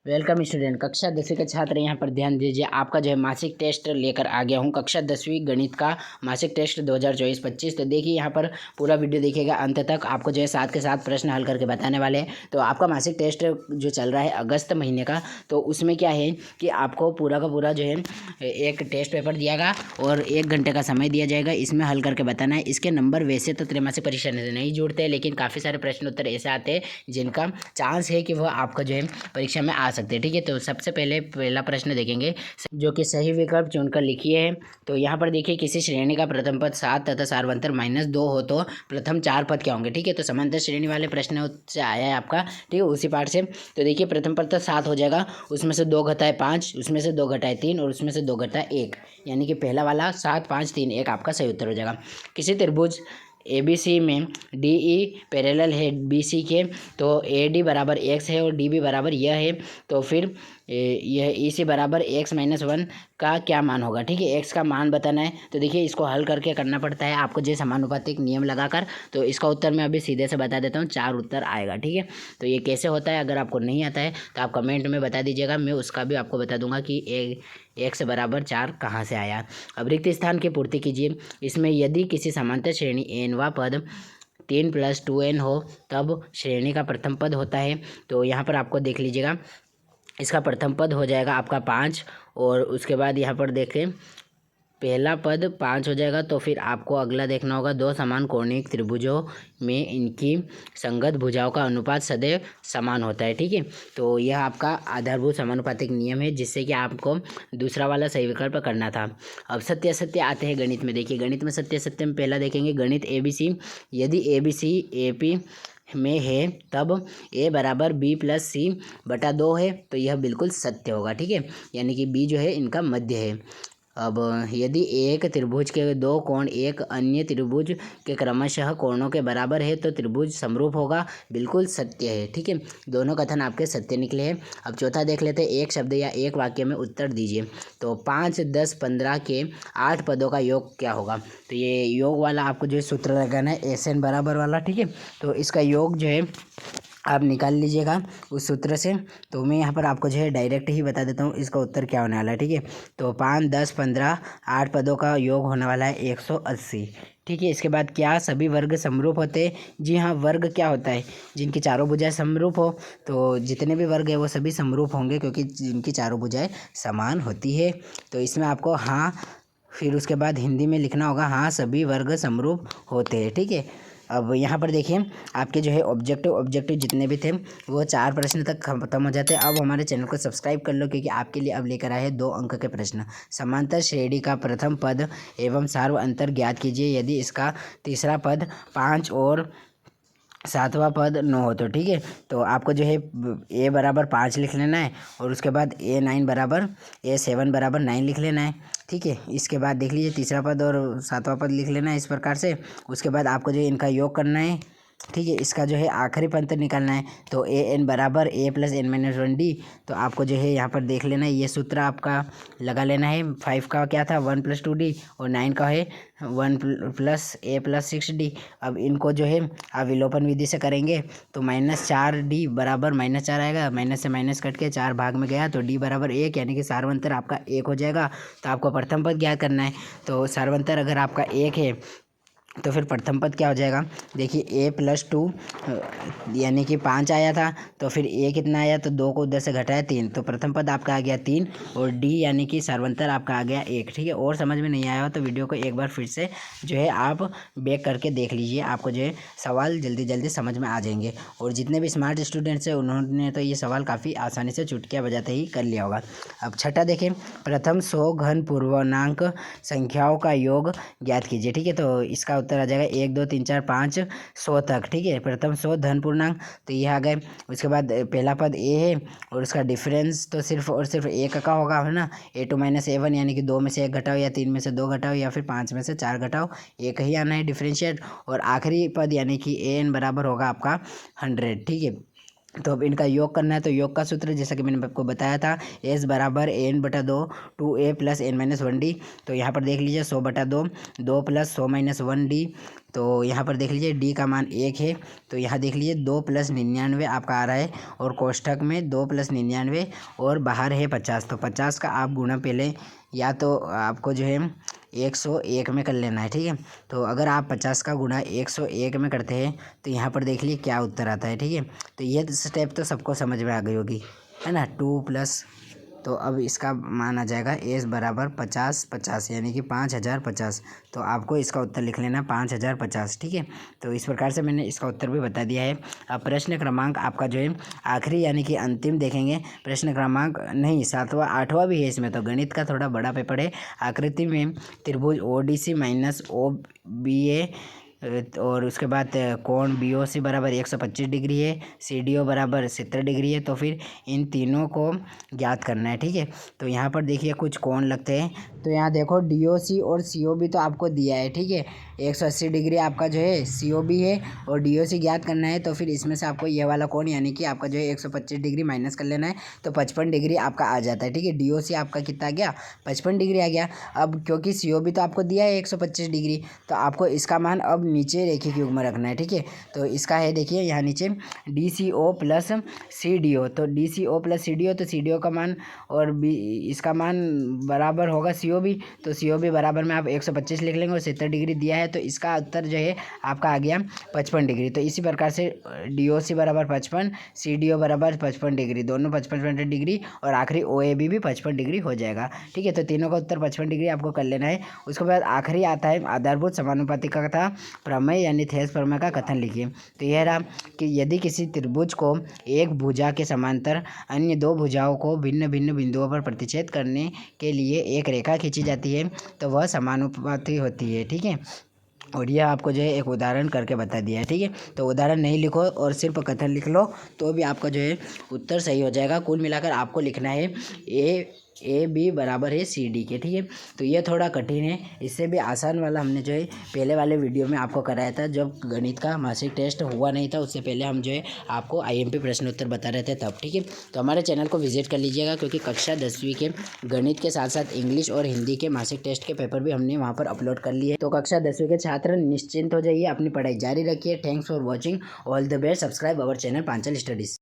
Welcome student. कक्षा 10वीं के छात्र यहाँ पर ध्यान दीजिए। आपका जो है मासिक टेस्ट लेकर आ गया हूँ, कक्षा 10वीं गणित का मासिक टेस्ट 2024-25। तो देखिए यहाँ पर पूरा वीडियो देखिएगा अंत तक। आपको जो है साथ के साथ प्रश्न हल करके बताने वाले हैं। तो आपका मासिक टेस्ट जो चल रहा है अगस्त महीने का, तो उसमें क्या है कि आपको पूरा का पूरा जो है एक टेस्ट पेपर दिया गया और 1 घंटे का समय दिया जाएगा। इसमें हल करके बताना है। इसके नंबर वैसे तो त्रैमासिक परीक्षा से नहीं जुड़ते, लेकिन काफ़ी सारे प्रश्न उत्तर ऐसे आते हैं जिनका चांस है कि वह आपका जो है परीक्षा में आ सकते हैं। ठीक है, तो सबसे पहले पहला प्रश्न देखेंगे जो कि सही विकल्प चुनकर लिखिए है। तो यहाँ पर देखिए, किसी श्रेणी का प्रथम पद 7 तथा सार्वंतर -2 हो तो प्रथम 4 पद क्या होंगे। ठीक है, तो समांतर श्रेणी वाले प्रश्न से आया है आपका। ठीक है, उसी पार्ट से। तो देखिए प्रथम पद तो 7 हो जाएगा, उसमें से 2 घटाए 5, उसमें से 2 घटाए 3 और उसमें से 2 घटाए 1, यानी कि पहला वाला 7 5 3 1 आपका सही उत्तर हो जाएगा। किसी त्रिभुज ABC में DE पैरेलल है BC के, तो AD बराबर x है और DB बराबर यह है, तो फिर यह EC बराबर x-1 का क्या मान होगा। ठीक है, x का मान बताना है। तो देखिए इसको हल करके करना पड़ता है आपको जो समानुपातिक नियम लगाकर। तो इसका उत्तर मैं अभी सीधे से बता देता हूँ, 4 उत्तर आएगा। ठीक है, तो ये कैसे होता है, अगर आपको नहीं आता है तो आप कमेंट में बता दीजिएगा, मैं उसका भी आपको बता दूंगा कि x बराबर 4 कहाँ से आया। अब रिक्त स्थान की पूर्ति कीजिए। इसमें यदि किसी समांतर श्रेणी n पद 3 + 2n हो तब श्रेणी का प्रथम पद होता है। तो यहाँ पर आपको देख लीजिएगा, इसका प्रथम पद हो जाएगा आपका 5 और उसके बाद यहाँ पर देखें पहला पद 5 हो जाएगा। तो फिर आपको अगला देखना होगा, 2 समान कोणीय त्रिभुजों में इनकी संगत भुजाओं का अनुपात सदैव समान होता है। ठीक है, तो यह आपका आधारभूत समानुपातिक नियम है, जिससे कि आपको दूसरा वाला सही विकल्प करना था। अब सत्य असत्य आते हैं गणित में। देखिए गणित में सत्य असत्य में पहला देखेंगे, गणित ABC। यदि ABC AP में है तब A बराबर B + C बटा 2 है, तो यह बिल्कुल सत्य होगा। ठीक है, यानी कि B जो है इनका मध्य है। अब यदि एक त्रिभुज के 2 कोण एक अन्य त्रिभुज के क्रमशः कोणों के बराबर है तो त्रिभुज समरूप होगा, बिल्कुल सत्य है। ठीक है, दोनों कथन आपके सत्य निकले हैं। अब चौथा देख लेते हैं, एक शब्द या एक वाक्य में उत्तर दीजिए। तो 5 10 15 के 8 पदों का योग क्या होगा। तो ये योग वाला आपको जो है सूत्र लगाना है, SN बराबर वाला। ठीक है, तो इसका योग जो है आप निकाल लीजिएगा उस सूत्र से। तो मैं यहाँ पर आपको जो है डायरेक्ट ही बता देता हूँ इसका उत्तर क्या होने वाला है। ठीक है, तो 5 10 15 8 पदों का योग होने वाला है 180। ठीक है, इसके बाद क्या सभी वर्ग समरूप होते हैं। जी हाँ, वर्ग क्या होता है, जिनकी चारों भुजाएं समरूप हो। तो जितने भी वर्ग है वो सभी समरूप होंगे, क्योंकि जिनकी चारों भुजाएं समान होती है। तो इसमें आपको हाँ, फिर उसके बाद हिंदी में लिखना होगा, हाँ सभी वर्ग समरूप होते हैं। ठीक है, अब यहाँ पर देखिए आपके जो है ऑब्जेक्टिव जितने भी थे वो 4 प्रश्न तक खत्म हो जाते हैं। अब हमारे चैनल को सब्सक्राइब कर लो, क्योंकि आपके लिए अब लेकर आए हैं 2 अंक के प्रश्न। समांतर श्रेणी का प्रथम पद एवं सार्व अंतर ज्ञात कीजिए यदि इसका तीसरा पद 5 और 7वां पद 9 हो तो। ठीक है, तो आपको जो है A बराबर 5 लिख लेना है और उसके बाद A7 बराबर 9 लिख लेना है। ठीक है, इसके बाद देख लीजिए तीसरा पद और 7वां पद लिख लेना है इस प्रकार से। उसके बाद आपको जो है इनका योग करना है। ठीक है, इसका जो है आखिरी पंक्ति निकालना है। तो AN बराबर A + n-1D। तो आपको जो है यहाँ पर देख लेना है, ये सूत्र आपका लगा लेना है। 5 का क्या था 1 + 2D और 9 का है 1 + A + 6D। अब इनको जो है आप विलोपन विधि से करेंगे तो -4D बराबर -4 आएगा, माइनस से माइनस कट के 4 भाग में गया तो D बराबर 1, यानी कि सार्वंतर आपका 1 हो जाएगा। तो आपको प्रथम पद ज्ञात करना है। तो सार्वंतर अगर आपका 1 है तो फिर प्रथम पद क्या हो जाएगा। देखिए A + 2 यानी कि 5 आया था, तो फिर A कितना आया, तो 2 को उधर से घटाया 3, तो प्रथम पद आपका आ गया 3 और D यानी कि सार्वंतर आपका आ गया 1। ठीक है, और समझ में नहीं आया हो तो वीडियो को एक बार फिर से जो है आप बैक करके देख लीजिए, आपको जो है सवाल जल्दी जल्दी समझ में आ जाएंगे। और जितने भी स्मार्ट स्टूडेंट्स हैं उन्होंने तो ये सवाल काफ़ी आसानी से चुटकियाँ बजाते ही कर लिया होगा। अब छठा देखें, प्रथम 100 घन पूर्णांक संख्याओं का योग ज्ञात कीजिए। ठीक है, तो इसका उत्तर आ जाएगा 1 2 3 4 5 100 तक। ठीक है, प्रथम 100 धन पूर्णांक, तो ये आ गए। उसके बाद पहला पद A है और उसका डिफरेंस तो सिर्फ और सिर्फ 1 का होगा, है ना। A2 - A1 यानी कि 2 में से 1 घटाओ या 3 में से 2 घटाओ या फिर 5 में से 4 घटाओ, 1 ही आना है डिफरेंशिएट। और आखिरी पद यानी कि AN बराबर होगा आपका 100। ठीक है, तो अब इनका योग करना है। तो योग का सूत्र जैसा कि मैंने आपको बताया था, एस बराबर एन बटा दो 2a plus N minus 1d। तो यहाँ पर देख लीजिए 100 बटा 2, 2 प्लस 100 माइनस 1d। तो यहाँ पर देख लीजिए d का मान 1 है। तो यहाँ देख लीजिए 2 प्लस 99 आपका आ रहा है, और कोष्ठक में 2 प्लस 99 और बाहर है 50। तो 50 का आप गुणा पहले या तो आपको जो है 101 में कर लेना है, ठीक है। तो अगर आप 50 का गुणा 101 में करते हैं तो यहाँ पर देख लीजिए क्या उत्तर आता है, ठीक है। तो ये स्टेप तो सबको समझ में आ गई होगी, है ना। 2 प्लस, तो अब इसका मान आ जाएगा एस बराबर 50 50, यानी कि 5050। तो आपको इसका उत्तर लिख लेना 5050, ठीक है। तो इस प्रकार से मैंने इसका उत्तर भी बता दिया है। अब प्रश्न क्रमांक आपका जो है आखिरी यानी कि अंतिम देखेंगे। प्रश्न क्रमांक नहीं, 7वां 8वां भी है इसमें, तो गणित का थोड़ा बड़ा पेपर है। आकृति में त्रिभुज O D C minus O B A और उसके बाद कोण बी ओ सी बराबर 125 डिग्री है, सी डी ओ बराबर 70 डिग्री है। तो फिर इन तीनों को ज्ञात करना है, ठीक है। तो यहाँ पर देखिए कुछ कोण लगते हैं। तो यहाँ देखो डी ओ सी और सी ओ बी तो आपको दिया है, ठीक है। 180 डिग्री आपका जो है सी ओ बी है, और डी ओ सी ज्ञात करना है। तो फिर इसमें से आपको ये वाला कोण यानी कि आपका जो है 125 डिग्री माइनस कर लेना है, तो 55 डिग्री आपका आ जाता है, ठीक है। डी ओ सी आपका कितना आ गया, 55 डिग्री आ गया। अब क्योंकि सी ओ बी तो आपको दिया है 125 डिग्री, तो आपको इसका मान अब नीचे रेखीय युग्म में रखना है, ठीक है। तो इसका है देखिए यहाँ नीचे D C O plus C D O. तो D C O plus C D O, तो सी डी ओ का मान और बी इसका मान बराबर होगा सी ओ बी। तो सी ओ बी बराबर में आप 125 लिख लेंगे और 70 डिग्री दिया है, तो इसका उत्तर जो है आपका आ गया 55 डिग्री। तो इसी प्रकार से डी ओ सी बराबर 55, सी डी ओ बराबर 55 डिग्री, दोनों 55 डिग्री, और आखिरी ओ ए बी भी 55 डिग्री हो जाएगा, ठीक है। तो तीनों का उत्तर 55 डिग्री आपको कर लेना है। उसके बाद आखिरी आता है आधारभूत समानुपातिकता का प्रमेय यानी थेस प्रमेय का कथन लिखिए। तो यह रहा कि यदि किसी त्रिभुज को एक भुजा के समांतर अन्य दो भुजाओं को भिन्न भिन्न बिंदुओं पर प्रतिच्छेद करने के लिए एक रेखा खींची जाती है तो वह समानुपाती होती है, ठीक है। और यह आपको जो है एक उदाहरण करके बता दिया है, ठीक है। तो उदाहरण नहीं लिखो और सिर्फ कथन लिख लो तो भी आपका जो है उत्तर सही हो जाएगा। कुल मिलाकर आपको लिखना है ए बी बराबर है सी डी के, ठीक है। तो ये थोड़ा कठिन है, इससे भी आसान वाला हमने जो है पहले वाले वीडियो में आपको कराया था, जब गणित का मासिक टेस्ट हुआ नहीं था उससे पहले हम जो है आपको आईएमपी प्रश्न उत्तर बता रहे थे तब, ठीक है। तो हमारे चैनल को विजिट कर लीजिएगा, क्योंकि कक्षा 10वीं के गणित के साथ साथ इंग्लिश और हिंदी के मासिक टेस्ट के पेपर भी हमने वहाँ पर अपलोड कर लिए। तो कक्षा 10वीं के छात्र निश्चिंत हो जाइए, अपनी पढ़ाई जारी रखिए। Thanks for watching, all the best. Subscribe our channel Panchal studies.